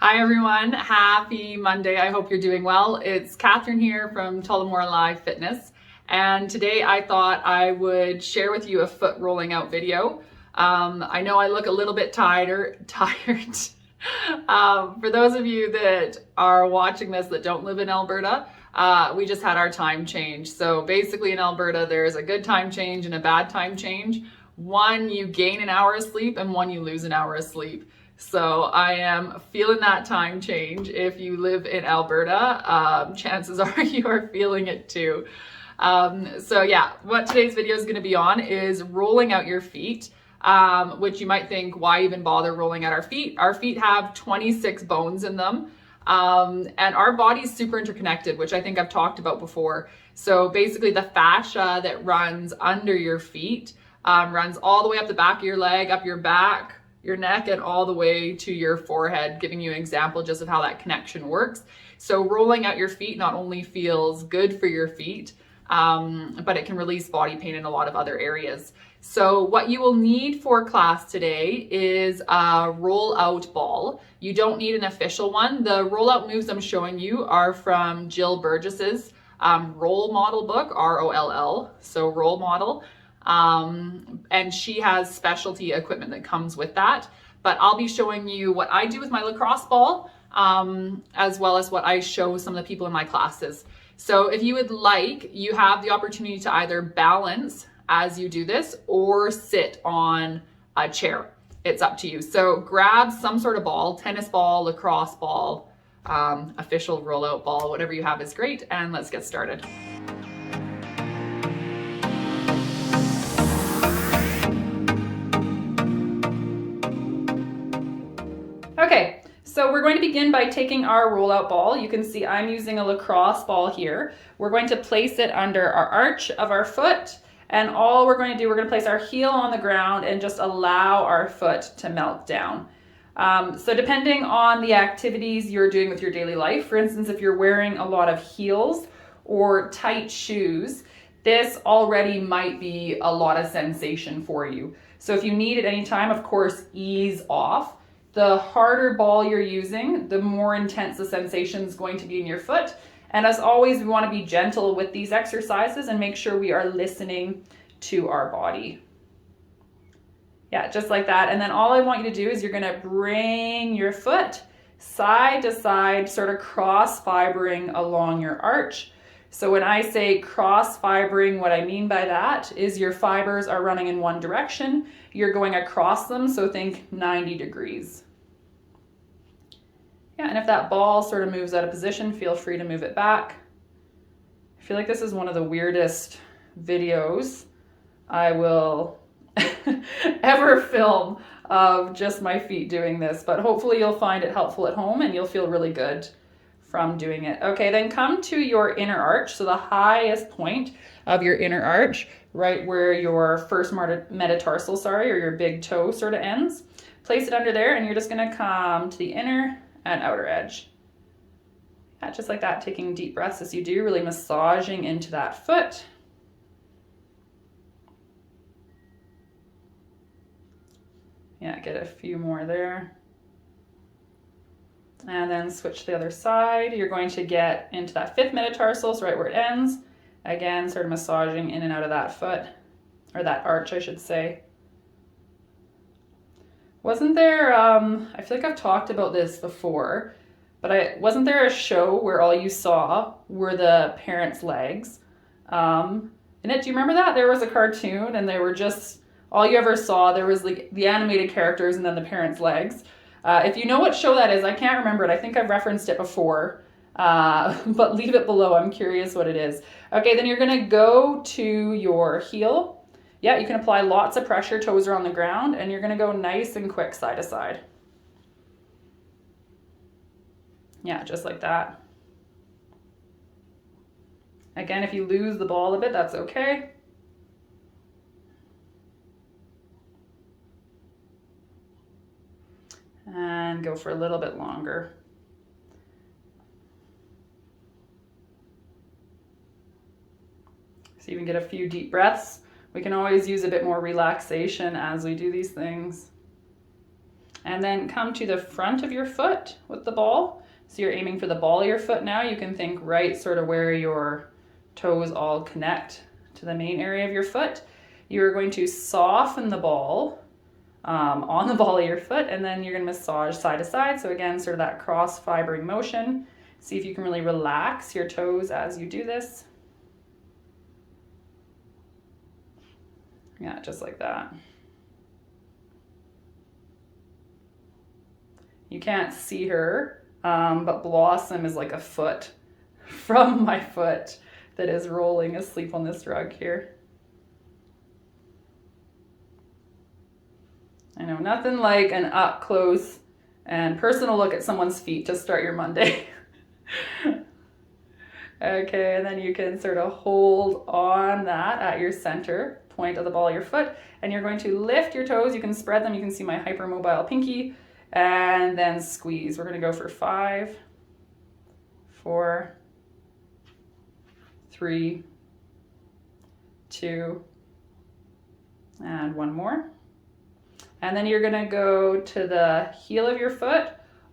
Hi everyone, happy Monday. I hope you're doing well. It's Catherine here from Tullamore Live Fitness, and today I thought I would share with you a foot rolling out video. I know I look a little bit tired. For those of you that are watching this that don't live in Alberta, we just had our time change. So basically in Alberta, there's a good time change and a bad time change. One, you gain an hour of sleep, and one, you lose an hour of sleep. So I am feeling that time change. If you live in Alberta, chances are you are feeling it too. So yeah, what today's video is going to be on is rolling out your feet, which you might think, why even bother rolling out our feet? Our feet have 26 bones in them. And our body is super interconnected, which I think I've talked about before. So basically the fascia that runs under your feet runs all the way up the back of your leg, up your back, your neck, and all the way to your forehead, giving you an example just of how that connection works. So rolling out your feet not only feels good for your feet, but it can release body pain in a lot of other areas. So what you will need for class today is a roll-out ball. You don't need an official one. The roll-out moves I'm showing you are from Jill Burgess's Roll Model book, R-O-L-L, so Roll Model. And she has specialty equipment that comes with that. But I'll be showing you what I do with my lacrosse ball, as well as what I show some of the people in my classes. So if you would like, you have the opportunity to either balance as you do this or sit on a chair. It's up to you. So grab some sort of ball, tennis ball, lacrosse ball, official rollout ball, whatever you have is great. And let's get started. Okay, so we're going to begin by taking our rollout ball. You can see I'm using a lacrosse ball here. We're going to place it under our arch of our foot, and all we're going to do, we're going to place our heel on the ground and just allow our foot to melt down. So depending on the activities you're doing with your daily life, for instance, if you're wearing a lot of heels or tight shoes, this already might be a lot of sensation for you. So if you need at any time, of course, ease off. The harder ball you're using, the more intense the sensation is going to be in your foot. And as always, we want to be gentle with these exercises and make sure we are listening to our body. Yeah, just like that. And then all I want you to do is you're going to bring your foot side to side, sort of cross fibering along your arch. So when I say cross fibering, what I mean by that is your fibers are running in one direction. You're going across them, so think 90 degrees. Yeah, and if that ball sort of moves out of position, feel free to move it back. I feel like this is one of the weirdest videos I will ever film of just my feet doing this, but hopefully you'll find it helpful at home and you'll feel really good from doing it. Okay, then come to your inner arch, so the highest point of your inner arch, right where your first metatarsal, or your big toe sort of ends. Place it under there, and you're just gonna come to the inner and outer edge. Yeah, just like that, taking deep breaths as you do, really massaging into that foot. Yeah, get a few more there. And then switch to the other side. You're going to get into that fifth metatarsal, so right where it ends. Again, sort of massaging in and out of that foot, or that arch, I should say. Wasn't there, I feel like I've talked about this before, but wasn't there a show where all you saw were the parents' legs? In it, do you remember that? There was a cartoon and they were just, all you ever saw, there was like the animated characters and then the parents' legs. If you know what show that is, I can't remember it. I think I've referenced it before, but leave it below. I'm curious what it is. Okay, then you're gonna go to your heel. Yeah, you can apply lots of pressure, toes are on the ground, and you're gonna go nice and quick side to side. Yeah, just like that. Again, if you lose the ball a bit, that's okay. And go for a little bit longer. So you can get a few deep breaths. We can always use a bit more relaxation as we do these things. And then come to the front of your foot with the ball. So you're aiming for the ball of your foot now. You can think right sort of where your toes all connect to the main area of your foot. You're going to soften the ball on the ball of your foot, and then you're going to massage side to side. So again, sort of that cross fibering motion. See if you can really relax your toes as you do this. Yeah, just like that. You can't see her, but Blossom is like a foot from my foot that is rolling asleep on this rug here. I know, nothing like an up close and personal look at someone's feet to start your Monday. Okay, and then you can sort of hold on that at your center point of the ball of your foot, and you're going to lift your toes. You can spread them. You can see my hypermobile pinky, and then squeeze. We're going to go for 5, 4, 3, 2, and 1 more. And then you're going to go to the heel of your foot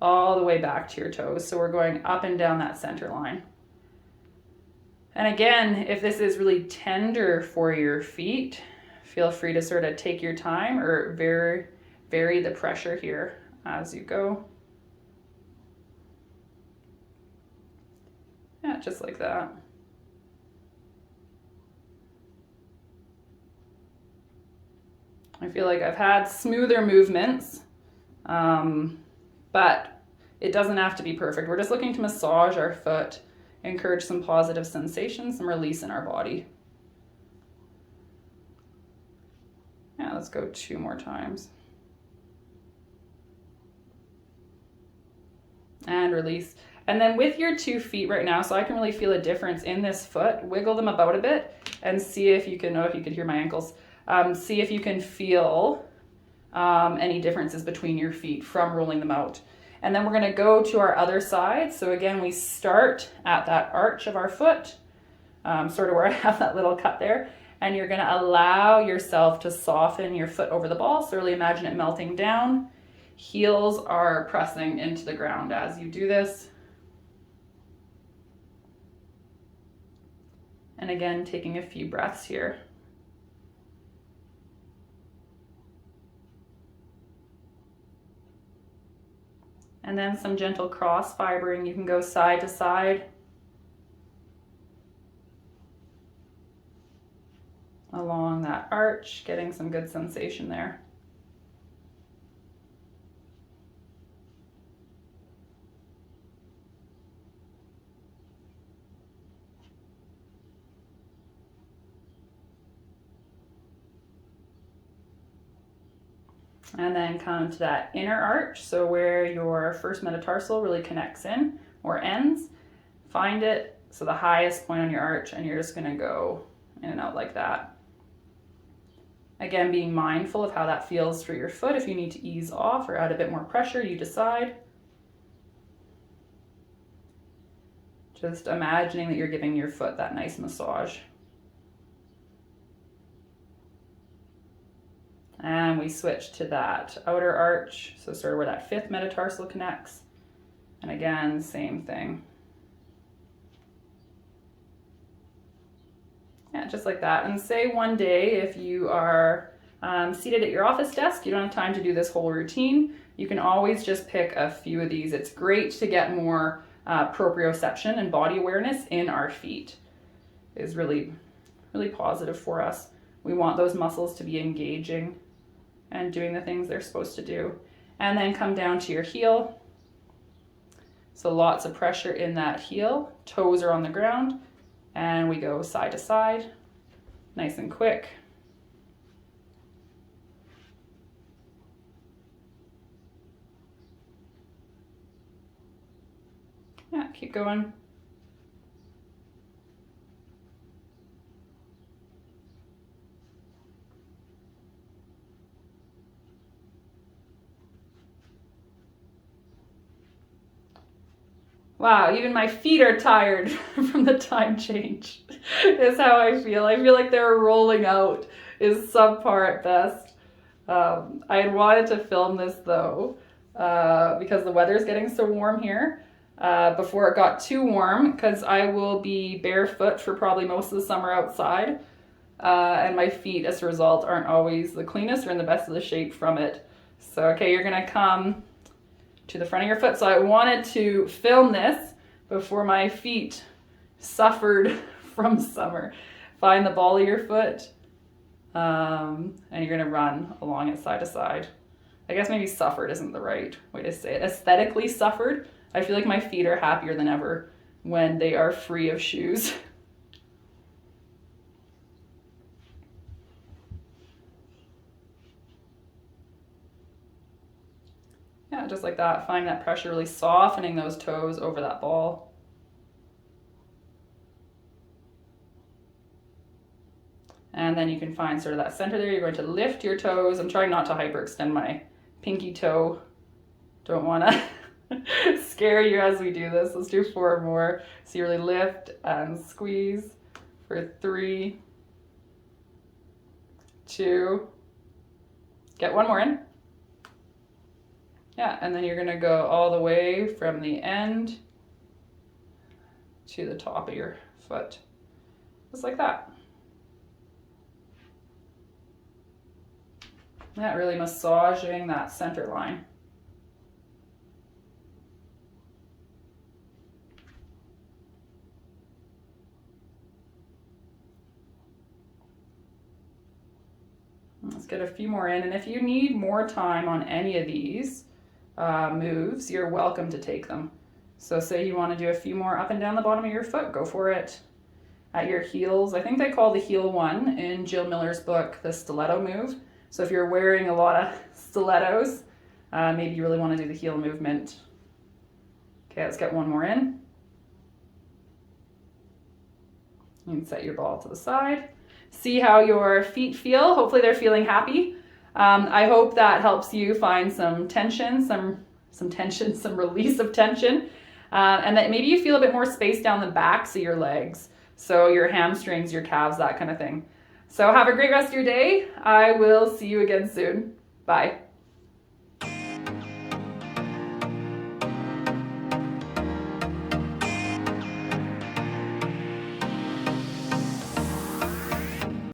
all the way back to your toes. So we're going up and down that center line. And again, if this is really tender for your feet, feel free to sort of take your time or vary the pressure here as you go. Yeah, just like that. I feel like I've had smoother movements, but it doesn't have to be perfect. We're just looking to massage our foot, encourage some positive sensations, some release in our body. Yeah, let's go 2 more times. And release. And then with your 2 feet right now, so I can really feel a difference in this foot, wiggle them about a bit and see if you can, if you could hear my ankles, see if you can feel any differences between your feet from rolling them out. And then we're going to go to our other side. So again, we start at that arch of our foot, sort of where I have that little cut there. And you're going to allow yourself to soften your foot over the ball. So really imagine it melting down. Heels are pressing into the ground as you do this. And again, taking a few breaths here. And then some gentle cross fibering. You can go side to side. Along that arch, getting some good sensation there. And then come to that inner arch, so where your first metatarsal really connects in or ends. Find it, so the highest point on your arch, and you're just going to go in and out like that. Again, being mindful of how that feels for your foot. If you need to ease off or add a bit more pressure, you decide. Just imagining that you're giving your foot that nice massage. And we switch to that outer arch, so sort of where that 5th metatarsal connects. And again, same thing. Yeah, just like that. And say one day if you are seated at your office desk, you don't have time to do this whole routine, you can always just pick a few of these. It's great to get more proprioception and body awareness in our feet. It is really, really positive for us. We want those muscles to be engaging and doing the things they're supposed to do. And then come down to your heel. So lots of pressure in that heel. Toes are on the ground. And we go side to side, nice and quick. Yeah, keep going. Wow, even my feet are tired from the time change, is how I feel. I feel like they're rolling out, is subpar at best. I had wanted to film this though, because the weather's getting so warm here, before it got too warm, because I will be barefoot for probably most of the summer outside, and my feet as a result aren't always the cleanest or in the best of the shape from it. So okay, you're gonna come to the front of your foot. So I wanted to film this before my feet suffered from summer. Find the ball of your foot, and you're gonna run along it side to side. I guess maybe suffered isn't the right way to say it. Aesthetically suffered. I feel like my feet are happier than ever when they are free of shoes. Yeah, just like that. Find that pressure, really softening those toes over that ball. And then you can find sort of that center there. You're going to lift your toes. I'm trying not to hyperextend my pinky toe. Don't want to scare you as we do this. Let's do 4 more. So you really lift and squeeze for 3, 2, get 1 more in. Yeah, and then you're gonna go all the way from the end to the top of your foot, just like that. Yeah, really massaging that center line. Let's get a few more in, and if you need more time on any of these moves, you're welcome to take them. So say you want to do a few more up and down the bottom of your foot, go for it. At your heels, I think they call the heel one in Jill Miller's book the stiletto move. So if you're wearing a lot of stilettos, maybe you really want to do the heel movement. Okay, let's get 1 more in. You can set your ball to the side. See how your feet feel. Hopefully they're feeling happy. I hope that helps you find some tension, some tension, some release of tension, and that maybe you feel a bit more space down the backs of your legs, so your hamstrings, your calves, that kind of thing. So have a great rest of your day. I will see you again soon. Bye.